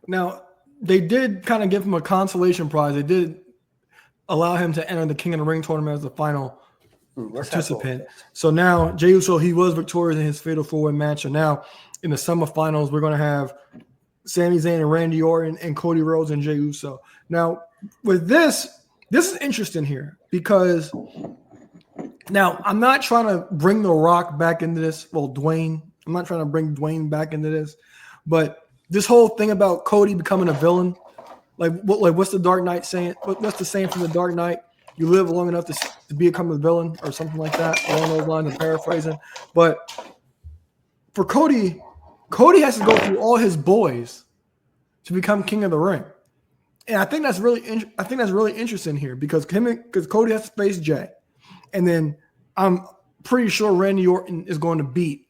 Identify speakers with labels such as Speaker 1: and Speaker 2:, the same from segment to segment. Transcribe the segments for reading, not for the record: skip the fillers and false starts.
Speaker 1: Now, they did kind of give him a consolation prize. They did allow him to enter the King of the Ring tournament as the final
Speaker 2: Let's have fun with
Speaker 1: participant.
Speaker 2: this.
Speaker 1: So now Jey Uso, he was victorious in his fatal four-way match. So now in the semifinals, we're going to have Sami Zayn and Randy Orton and Cody Rhodes and Jey Uso. Now with this is interesting here because now I'm not trying to bring The Rock back into this. Well, Dwayne, I'm not trying to bring Dwayne back into this, but this whole thing about Cody becoming a villain, what's the Dark Knight saying? What's the saying from the Dark Knight? You live long enough to become a villain or something like that, along those lines. I'm paraphrasing. But for Cody has to go through all his boys to become King of the Ring, and I think that's really interesting here because Cody has to face Jay, and then I'm pretty sure Randy Orton is going to beat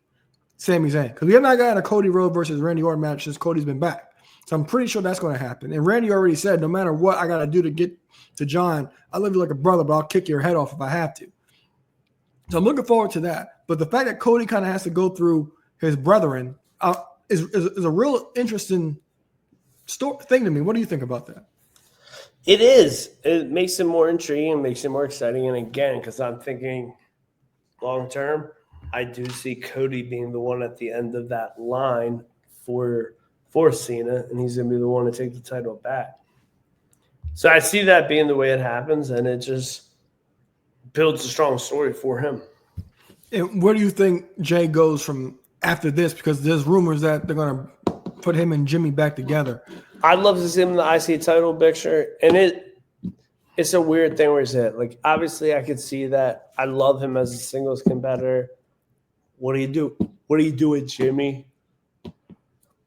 Speaker 1: Sami Zayn because we have not gotten a Cody Rhodes versus Randy Orton match since Cody's been back. So I'm pretty sure that's going to happen. And Randy already said, no matter what I got to do to get to John, I love you like a brother, but I'll kick your head off if I have to. So I'm looking forward to that. But the fact that Cody kind of has to go through his brethren is a real interesting thing to me. What do you think about that?
Speaker 2: It is. It makes it more intriguing, makes it more exciting. And again, because I'm thinking long term, I do see Cody being the one at the end of that line for Cena, and he's going to be the one to take the title back. So I see that being the way it happens, and it just builds a strong story for him.
Speaker 1: And where do you think Jay goes from after this? Because there's rumors that they're going to put him and Jimmy back together.
Speaker 2: I'd love to see him in the IC title picture, and it's a weird thing where he's at. Like, obviously, I could see that. I love him as a singles competitor. What do you do? What do you do with Jimmy?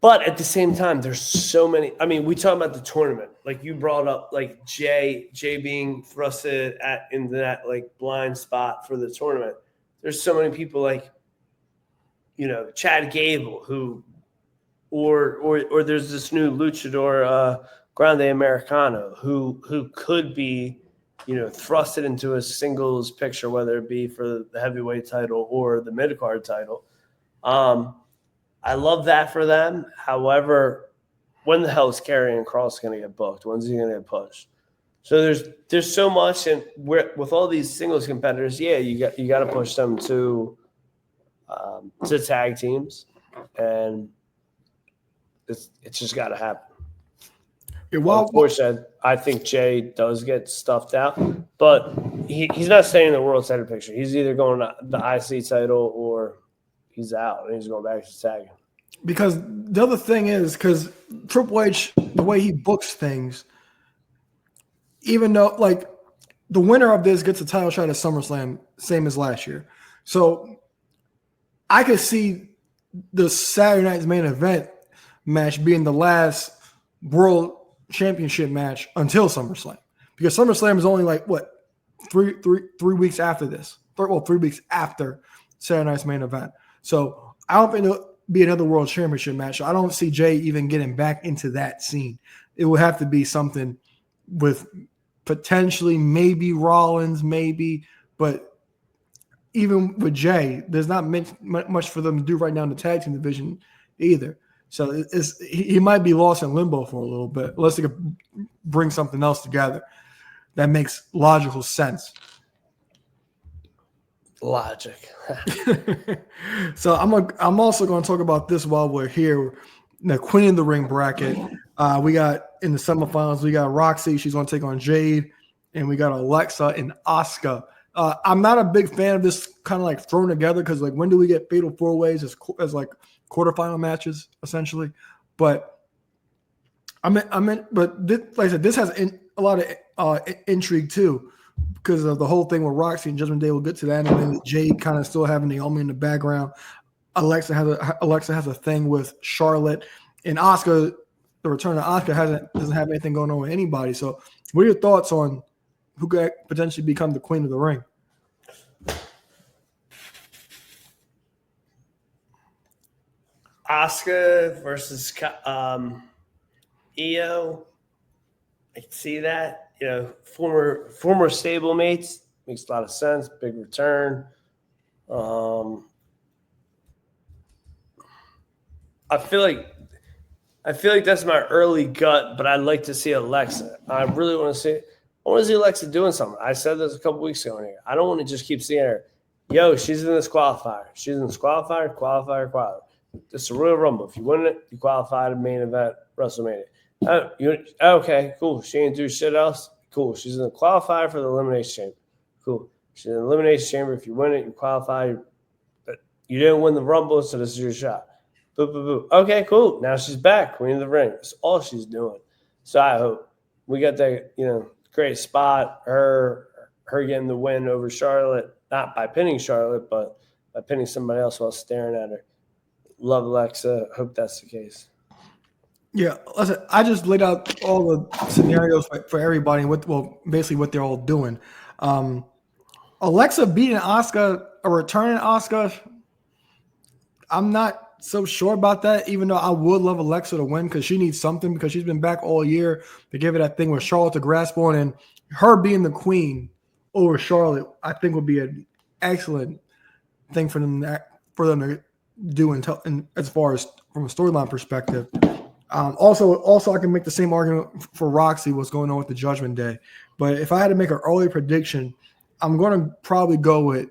Speaker 2: But at the same time, there's so many. I mean, we talk about the tournament. Like you brought up, like Jay being thrusted into that like blind spot for the tournament. There's so many people like, Chad Gable who, or there's this new luchador Grande Americano who could be, thrusted into a singles picture, whether it be for the heavyweight title or the mid card title. I love that for them. However, when the hell is Karrion Kross going to get booked? When's he going to get pushed? So there's so much, and with all these singles competitors, yeah, you got to push them to tag teams, and it's just got to happen. Yeah, unfortunately, I think Jay does get stuffed out, but he's not staying in the world title picture. He's either going to the IC title or he's out and he's going back to tagging.
Speaker 1: Because the other thing is, because Triple H, the way he books things, even though like the winner of this gets a title shot at SummerSlam, same as last year. So I could see the Saturday night's main event match being the last world championship match until SummerSlam. Because SummerSlam is only like what, three weeks after this. 3 weeks after Saturday night's main event. So I don't think it'll be another world championship match. I don't see Jay even getting back into that scene. It would have to be something with potentially maybe Rollins, but even with Jay, there's not much for them to do right now in the tag team division either. So he might be lost in limbo for a little bit, unless they could bring something else together that makes logical sense.
Speaker 2: Logic.
Speaker 1: So I'm also going to talk about this while we're here. The Queen of the Ring bracket. We got in the semifinals. We got Roxy. She's going to take on Jade, and we got Alexa and Asuka. I'm not a big fan of this kind of like thrown together because like when do we get fatal four ways as like quarterfinal matches essentially? But like I said, this has a lot of intrigue too. Because of the whole thing with Roxy and Judgment Day, we'll get to that. And then Jade kind of still having Naomi in the background. Alexa has a thing with Charlotte, and Asuka. The return of Asuka doesn't have anything going on with anybody. So, what are your thoughts on who could potentially become the Queen of the Ring?
Speaker 2: Asuka versus Io. I can see that. Former stablemates makes a lot of sense. Big return. I feel like I feel like that's my early gut, but I'd like to see Alexa. I really want to see. I want to see Alexa doing something. I said this a couple weeks ago in here. I don't want to just keep seeing her. Yo, she's in this qualifier. She's in this qualifier. This is a Royal Rumble. If you win it, you qualify to main event WrestleMania. Okay, cool. She ain't do shit else. Cool. She's in the qualifier for the Elimination Chamber. Cool. She's in the Elimination Chamber. If you win it, you qualify. But you didn't win the Rumble, so this is your shot. Boo, boo, boo. Okay, cool. Now she's back, Queen of the Ring. That's all she's doing. So I hope we got that, great spot. Her getting the win over Charlotte, not by pinning Charlotte, but by pinning somebody else while staring at her. Love Alexa. Hope that's the case.
Speaker 1: Yeah, listen, I just laid out all the scenarios for everybody, basically what they're all doing. Alexa beating Asuka, a returning Asuka, I'm not so sure about that, even though I would love Alexa to win because she needs something because she's been back all year to give her that thing with Charlotte to grasp on, and her being the queen over Charlotte, I think would be an excellent thing for them to do as far as from a storyline perspective. Also, I can make the same argument for Roxy, what's going on with the Judgment Day. But if I had to make an early prediction, I'm going to probably go with